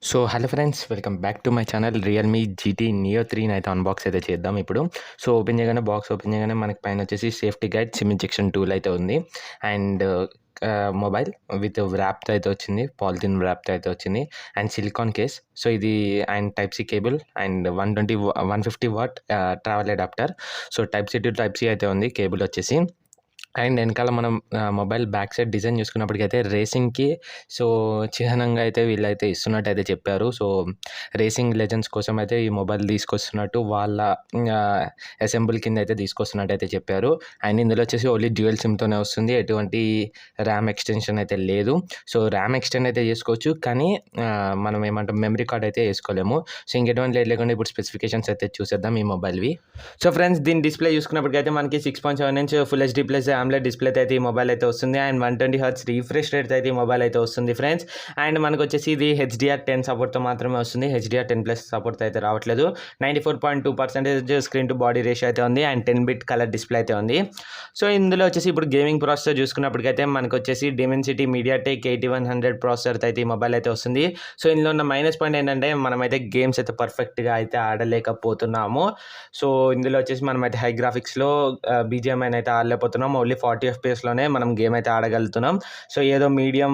So hello friends, welcome back to my channel. Realme GT neo 3 అయితే unbox అయితే చేద్దాం ఇప్పుడు. సో బాక్స్ ఓపెన్ చేయగానే మనకి పైన వచ్చేసి safety guide, SIM injection tool అయితే ఉంది. అండ్ మొబైల్ విత్ వ్రాప్తో అయితే వచ్చింది, పాలిథిన్ వ్రాప్తో అయితే వచ్చింది. And silicone case. సో ఇది and type C cable and 150 watt travel adapter. So type C to type C అయితే ఉంది కేబుల్ వచ్చేసి. అండ్ వెనకాల మనం మొబైల్ బ్యాక్ సైడ్ డిజైన్ చూసుకున్నప్పటికైతే రేసింగ్కి సో చిహ్నంగా అయితే వీళ్ళైతే ఇస్తున్నట్టు అయితే చెప్పారు. సో రేసింగ్ లెజెండ్స్ కోసం అయితే ఈ మొబైల్ తీసుకొస్తున్నట్టు వాళ్ళ అసెంబుల్ కింద అయితే తీసుకొస్తున్నట్టు అయితే చెప్పారు. అండ్ ఇందులో వచ్చేసి ఓన్లీ డ్యూయల్ సిమ్తోనే వస్తుంది, ఎటువంటి ర్యామ్ ఎక్స్టెన్షన్ అయితే లేదు. సో ర్యామ్ ఎక్స్టెండ్ అయితే చేసుకోవచ్చు, కానీ మనం ఏమంటాం మెమరీ కార్డ్ అయితే వేసుకోలేము. సో ఇంకెటువంటి లేట్ లేకుండా ఇప్పుడు స్పెసిఫికేషన్స్ అయితే చూసేద్దాం ఈ మొబైల్వి. సో ఫ్రెండ్స్, దీని డిస్ప్లే చూసుకున్నప్పటికైతే మనకి 6.7 inch full HD plus AMOLED display అయితే ఈ మొబైల్ అయితే వస్తుంది. అండ్ 120 హెర్ట్జ్ రీఫ్రెష్ రేట్ అయితే ఈ మొబైల్ అయితే వస్తుంది ఫ్రెండ్స్. అండ్ మనకు వచ్చేసి ఇది HDR10 సపోర్ట్తో మాత్రమే వస్తుంది, HDR10+ సపోర్ట్ అయితే రావట్లేదు. 94.2% స్క్రీన్ టు బాడీ రేషియో అయితే ఉంది. అండ్ 10-bit కలర్ డిస్ప్లే అయితే ఉంది. సో ఇందులో వచ్చేసి ఇప్పుడు గేమింగ్ ప్రాసెసర్ చూసుకున్నప్పటికైతే మనకు వచ్చేసి డిమెన్సిటీ మీడియాటెక్ 8100 ప్రాసెసర్ అయితే ఈ మొబైల్ అయితే వస్తుంది. సో ఇందులో ఉన్న మైనస్ పాయింట్ ఏంటంటే మనమైతే గేమ్స్ అయితే పర్ఫెక్ట్గా అయితే ఆడలేకపోతున్నాము. సో ఇందులో వచ్చేసి మనమైతే హై గ్రాఫిక్స్లో BGMI అయితే ఆడలేకపోతున్నాం. ఓన్లీ 40 FPSలోనే మనం గేమ్ అయితే ఆడగలుగుతున్నాం. సో ఏదో మీడియం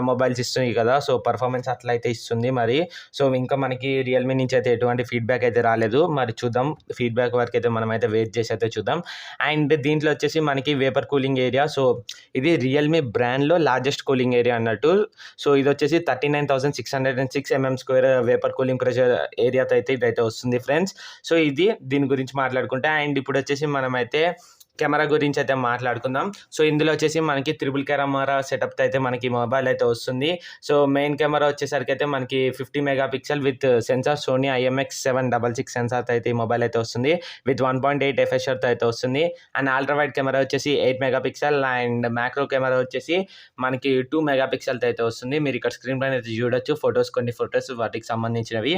మొబైల్స్ ఇస్తుంది కదా, సో పర్ఫార్మెన్స్ అట్లా అయితే ఇస్తుంది మరి. సో ఇంకా మనకి రియల్మీ నుంచి అయితే ఎటువంటి ఫీడ్బ్యాక్ అయితే రాలేదు, మరి చూద్దాం. ఫీడ్బ్యాక్ వరకు అయితే మనం అయితే వెయిట్ చేసి అయితే చూద్దాం. అండ్ దీంట్లో వచ్చేసి మనకి వేపర్ కూలింగ్ ఏరియా, సో ఇది రియల్మీ బ్రాండ్లో లార్జెస్ట్ కూలింగ్ ఏరియా అన్నట్టు. సో ఇది వచ్చేసి 39,606 mm² వేపర్ కూలింగ్ ప్రెషర్ ఏరియాతో అయితే ఇదైతే వస్తుంది ఫ్రెండ్స్. సో ఇది దీని గురించి మాట్లాడుకుంటే. అండ్ ఇప్పుడు వచ్చేసి మనమైతే కెమెరా గురించి అయితే మాట్లాడుకుందాం. సో ఇందులో వచ్చేసి మనకి త్రిబుల్ కెమెరా సెటప్తో అయితే మనకి మొబైల్ అయితే వస్తుంది. సో మెయిన్ కెమెరా వచ్చేసరికి అయితే మనకి 50 megapixel with sensor Sony IMX766 సెన్సార్తో అయితే ఈ మొబైల్ అయితే వస్తుంది, విత్ 1.8 FHRతో అయితే వస్తుంది. అండ్ అల్ట్రా వైడ్ కెమెరా వచ్చేసి 8 మెగాపిక్సెల్ అండ్ మ్యాక్రో కెమెరా వచ్చేసి మనకి 2 మెగాపిక్సెల్తో అయితే వస్తుంది. మీరు ఇక్కడ స్క్రీన్ పైన అయితే చూడొచ్చు కొన్ని ఫొటోస్ వాటికి సంబంధించినవి.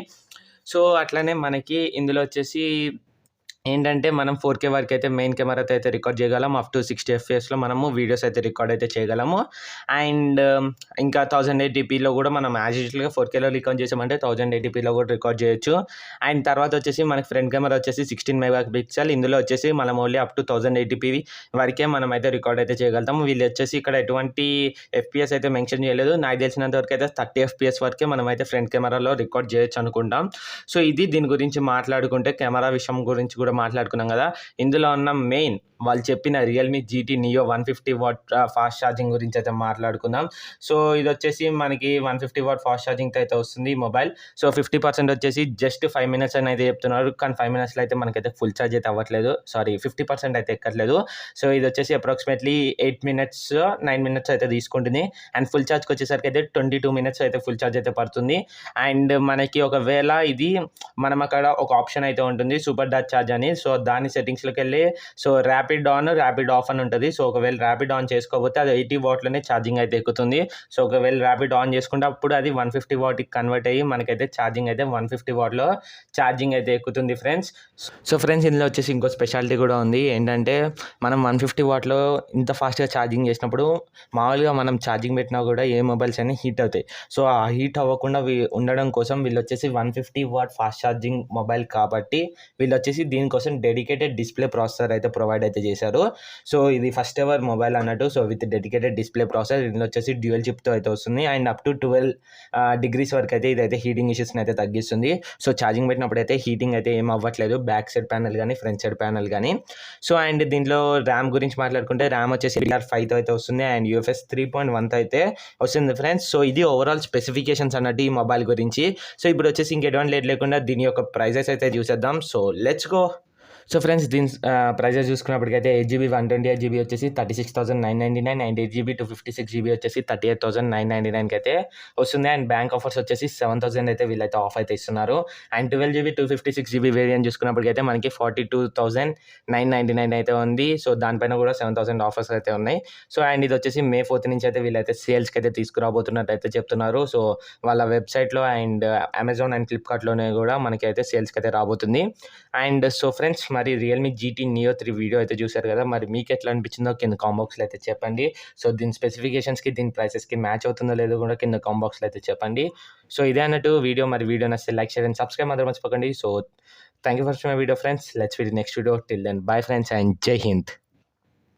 సో అట్లనే మనకి ఇందులో వచ్చేసి ఏంటంటే మనం 4K వరకు అయితే మెయిన్ కెమెరాతో అయితే రికార్డ్ చేయగలం. అప్ టు 60 FPSలో మనము వీడియోస్ అయితే రికార్డ్ అయితే చేయగలము. అండ్ ఇంకా 1080pలో కూడా మనం యాజ్ యూజువల్గా 4Kలో రికార్డ్ చేసామంటే 1080pలో కూడా రికార్డ్ చేయొచ్చు. అండ్ తర్వాత వచ్చేసి మనకి ఫ్రంట్ కెమెరా వచ్చేసి 16 మెగాపిక్సెల్. ఇందులో వచ్చేసి మనం ఓన్లీ అప్ టు 1080p వరకే మనం అయితే రికార్డ్ అయితే చేయగలుగుతాం. వీళ్ళు వచ్చేసి ఇక్కడ ఎటువంటి FPS అయితే మెన్షన్ చేయలేదు. నాకు తెలిసినంత వరకు అయితే 30 FPS వరకే మనం అయితే ఫ్రంట్ కెమెరాలో రికార్డ్ చేయొచ్చు అనుకుంటాం. సో ఇది దీని గురించి మాట్లాడుకుంటే కెమెరా విషయం గురించి కూడా మాట్లాడుకున్నాం కదా. ఇందులో ఉన్న మెయిన్ వాళ్ళు చెప్పిన Realme GT neo 150 watt fast charging గురించి అయితే మాట్లాడుకుందాం. సో ఇది వచ్చేసి మనకి 150 వాట్ ఫాస్ట్ ఛార్జింగ్తో అయితే వస్తుంది ఈ మొబైల్. సో 50% వచ్చేసి జస్ట్ 5 మినిట్స్ అని అయితే చెప్తున్నారు, కానీ 5 మినిట్స్లో అయితే మనకైతే ఫుల్ ఛార్జ్ అయితే అవ్వట్లేదు. 50% అయితే ఎక్కట్లేదు. సో ఇది వచ్చేసి అప్రాక్సిమేట్లీ 8 మినిట్స్ 9 మినిట్స్ అయితే తీసుకుంటుంది. అండ్ ఫుల్ ఛార్జ్కి వచ్చేసరికి అయితే 22 మినిట్స్ అయితే ఫుల్ ఛార్జ్ అయితే పడుతుంది. అండ్ మనకి ఒకవేళ ఇది మనం అక్కడ ఒక ఆప్షన్ అయితే ఉంటుంది, సూపర్ డాట్ ఛార్జ్ అని. సో దాని సెట్టింగ్స్లోకి వెళ్ళి so rapid on rapid of అని ఉంటుంది. సో ఒకవేళ ర్యాపిడ్ ఆన్ చేసుకోకపోతే అది 80 వాట్లోనే ఛార్జింగ్ అయితే ఎక్కుతుంది. సో ఒకవేళ ర్యాపిడ్ ఆన్ చేసుకుంటే అప్పుడు అది 150 వాట్కి కన్వర్ట్ అయ్యి మనకైతే ఛార్జింగ్ అయితే 150 వాట్లో ఛార్జింగ్ అయితే ఎక్కుతుంది ఫ్రెండ్స్. సో ఫ్రెండ్స్, ఇందులో వచ్చేసి ఇంకో స్పెషాలిటీ కూడా ఉంది. ఏంటంటే మనం 150 వాట్లో ఇంత ఫాస్ట్గా ఛార్జింగ్ చేసినప్పుడు మామూలుగా మనం ఛార్జింగ్ పెట్టినా కూడా ఏ మొబైల్స్ అయినా హీట్ అవుతాయి. సో ఆ హీట్ అవ్వకుండా ఉండడం కోసం వీళ్ళు వచ్చేసి 150 వాట్ ఫాస్ట్ ఛార్జింగ్ మొబైల్ కాబట్టి వీళ్ళు వచ్చేసి దీనికోసం డెడికేటెడ్ డిస్ప్లే ప్రాసెసర్ అయితే ప్రొవైడ్ అయితే చేశారు. సో ఇది ఫస్ట్ ఎవర్ మొబైల్ అన్నట్టు. So with dedicated display processor, ఇందులో వచ్చేసి డ్యూయల్ చిప్తో అయితే వస్తుంది. అండ్ అప్ టు 12 degrees వరకు అయితే ఇదైతే హీటింగ్ ఇష్యూస్ని అయితే తగ్గిస్తుంది. సో ఛార్జింగ్ పెట్టినప్పుడు అయితే హీటింగ్ అయితే ఏం అవ్వట్లేదు, బ్యాక్ సైడ్ ప్యానల్ కానీ ఫ్రంట్ సైడ్ ప్యానల్ కానీ. సో అండ్ దీంట్లో ర్యామ్ గురించి మాట్లాడుకుంటే ర్యామ్ వచ్చేసి DDR5తో అయితే వస్తుంది అండ్ UFS 3.1తో అయితే వస్తుంది ఫ్రెండ్స్. సో ఇది ఓవరాల్ స్పెసిఫికేషన్స్ అన్నట్టు ఈ మొబైల్ గురించి. సో ఇప్పుడు వచ్చేసి ఇంకెటువంటి లేట్ లేకుండా దీని యొక్క ప్రైజెస్ అయితే చూసేద్దాం. So let's go. So friends, దీని ప్రైజెస్ చూసుకున్నప్పటికైతే 8GB 128GB వచ్చేసి 36,999 అండ్ 8GB 256GB వచ్చేసి 38,999కి అయితే వస్తుంది. అండ్ బ్యాంక్ ఆఫర్స్ వచ్చేసి 7,000 అయితే వీళ్ళైతే ఆఫ్ అయితే ఇస్తున్నారు. అండ్ 12GB 256GB వేరియంట్ చూసుకున్నప్పటికైతే మనకి 42,999 అయితే ఉంది. సో దానిపైన కూడా 7,000 ఆఫర్స్ అయితే ఉన్నాయి. సో అండ్ ఇది వచ్చేసి May 4th నుంచి అయితే వీళ్ళైతే సేల్స్కి అయితే తీసుకురాబోతున్నట్టు అయితే చెప్తున్నారు. సో వాళ్ళ వెబ్సైట్లో అండ్ అమెజాన్ అండ్ ఫ్లిప్కార్ట్లోనే కూడా మనకి అయితే సేల్స్కి అయితే రాబోతుంది. అండ్ సో ఫ్రెండ్స్, మరి రియల్‌మీ జీటీ నియో 3 వీడియో అయితే చూసారు కదా! మరి మీకెట్లా అనిపించిందో కింద కామెంట్ బాక్స్‌లో అయితే చెప్పండి. సో, దీని స్పెసిఫికేషన్స్‌కి, దీని ప్రైసెస్‌కి మ్యాచ్ అవుతుందో లేదో కూడా కింద కామెంట్ బాక్స్‌లో అయితే చెప్పండి. సో, ఇదే అన్నట్టు వీడియో. మరి వీడియో నచ్చితే లైక్, షేర్ అండ్ సబ్స్క్రైబ్ మాత్రం మర్చిపోకండి. So, thank you for watching my video friends. Let's meet next video. Till then bye friends and Jai Hind.